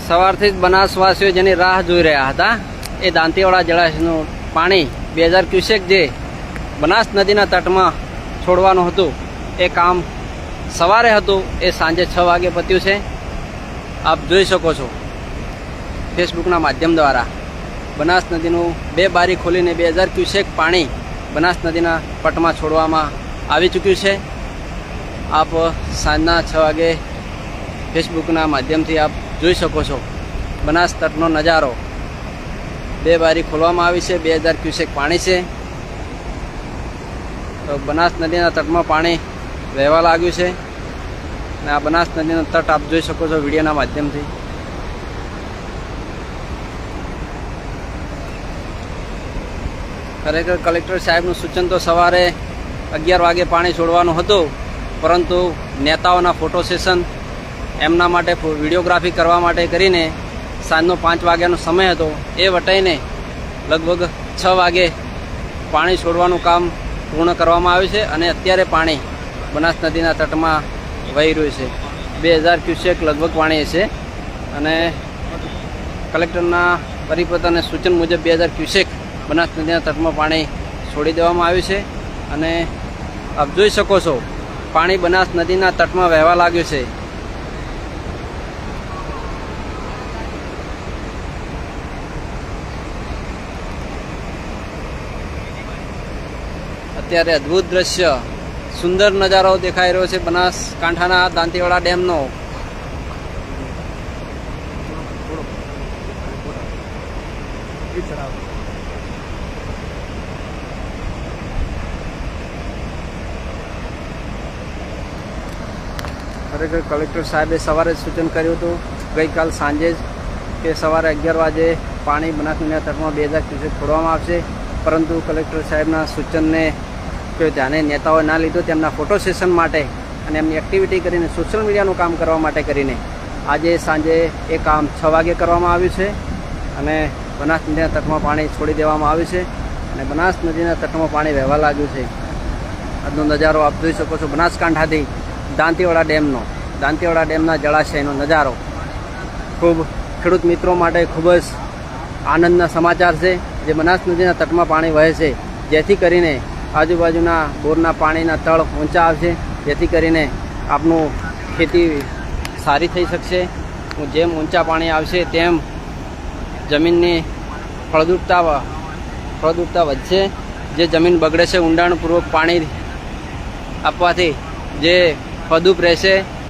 સવારથી જ બનાસવાસીઓ જેની રાહ જોઈ રહ્યા હતા એ દાંતીવાડા જળાશયનું પાણી 2000 ક્યુસેક જે બનાસ નદીના તટમાં છોડવાનું હતું એ કામ સવારે હતું એ સાંજે 6 વાગે પત્યું છે. આપ જોઈ શકો છો ફેસબુકના માધ્યમ દ્વારા બનાસ નદીનું 2 બારી ખોલીને 2000 ક્યુસેક પાણી બનાસ નદીના પટમાં છોડવામાં આવી ચૂક્યું છે. આપ સાંજના 6 વાગે ફેસબુકના માધ્યમથી આપ જોઈ શકો છો બનાસ તટનો નજારો. 2 બારી ખોલવામાં આવી છે, 2000 ક્યુસેક પાણી છે. તો બનાસ નદીના તટમાં પાણી વહેવા લાગ્યું છે અને આ બનાસ નદીનો તટ આપ જોઈ શકો છો વિડીયોના માધ્યમથી. ખરેખર કલેક્ટર સાહેબનું સૂચન તો સવારે 11 વાગે પાણી છોડવાનું હતું, પરંતુ નેતાઓના ફોટો સેશન એમના માટે વિડીયોગ્રાફી કરવા માટે કરીને સાંજનો 5 વાગ્યાનો સમય હતો એ વટાઈને લગભગ 6 વાગે પાણી છોડવાનું કામ પૂર્ણ કરવામાં આવ્યું છે અને અત્યારે પાણી બનાસ નદીના તટમાં વહી રહ્યું છે. 2000 ક્યુસેક લગભગ પાણી છે અને કલેક્ટરના પરિપત્ર અને સૂચન મુજબ 2000 ક્યુસેક બનાસ નદીના તટમાં પાણી છોડી દેવામાં આવ્યું છે અને આપ જોઈ શકો છો પાણી બનાસ નદીના તટમાં વહેવા લાગ્યું છે. અત્યારે અદ્ભુત દ્રશ્ય, સુંદર નજારો દેખાઈ રહ્યો છે બનાસકાંઠાના દાંતીવાડા ડેમનો. ખરેખર કલેક્ટર સાહેબે સવારે જ સૂચન કર્યું હતું ગઈકાલ સાંજે જ કે સવારે 11 વાગે પાણી બનાસ નદીના તટમાં 2000 ક્યુસેક છોડવામાં આવશે, પરંતુ કલેક્ટર સાહેબના સૂચનને કોઈ ધ્યાને નેતાઓએ ના લીધો. તેમના ફોટો સેશન માટે અને એમની એક્ટિવિટી કરીને સોશિયલ મીડિયાનું કામ કરવા માટે કરીને આજે સાંજે એ કામ 6 વાગે કરવામાં આવ્યું છે અને બનાસ નદીના તટમાં પાણી છોડી દેવામાં આવ્યું છે અને બનાસ નદીના તટમાં પાણી વહેવા લાગ્યું છે. આજનો નજારો આપ જોઈ શકો છો બનાસકાંઠાથી દાંતીવાડા ડેમના જળાશયનો નજારો. ખૂબ ખેડૂત મિત્રો માટે ખૂબ જ આનંદના સમાચાર છે. જે બનાસ નદીના તટમાં પાણી વહે છે, જેથી કરીને આજુબાજુના બોરના પાણીના તળ ઊંચા આવશે, જેથી કરીને આપનું ખેતી સારી થઈ શકશે. જેમ ઊંચા પાણી આવશે તેમ જમીનની ફળદ્રુપતા વધશે. જે જમીન બગડે છે ઊંડાણપૂર્વક પાણી આપવાથી જે ફળદ્રુપ રહેશે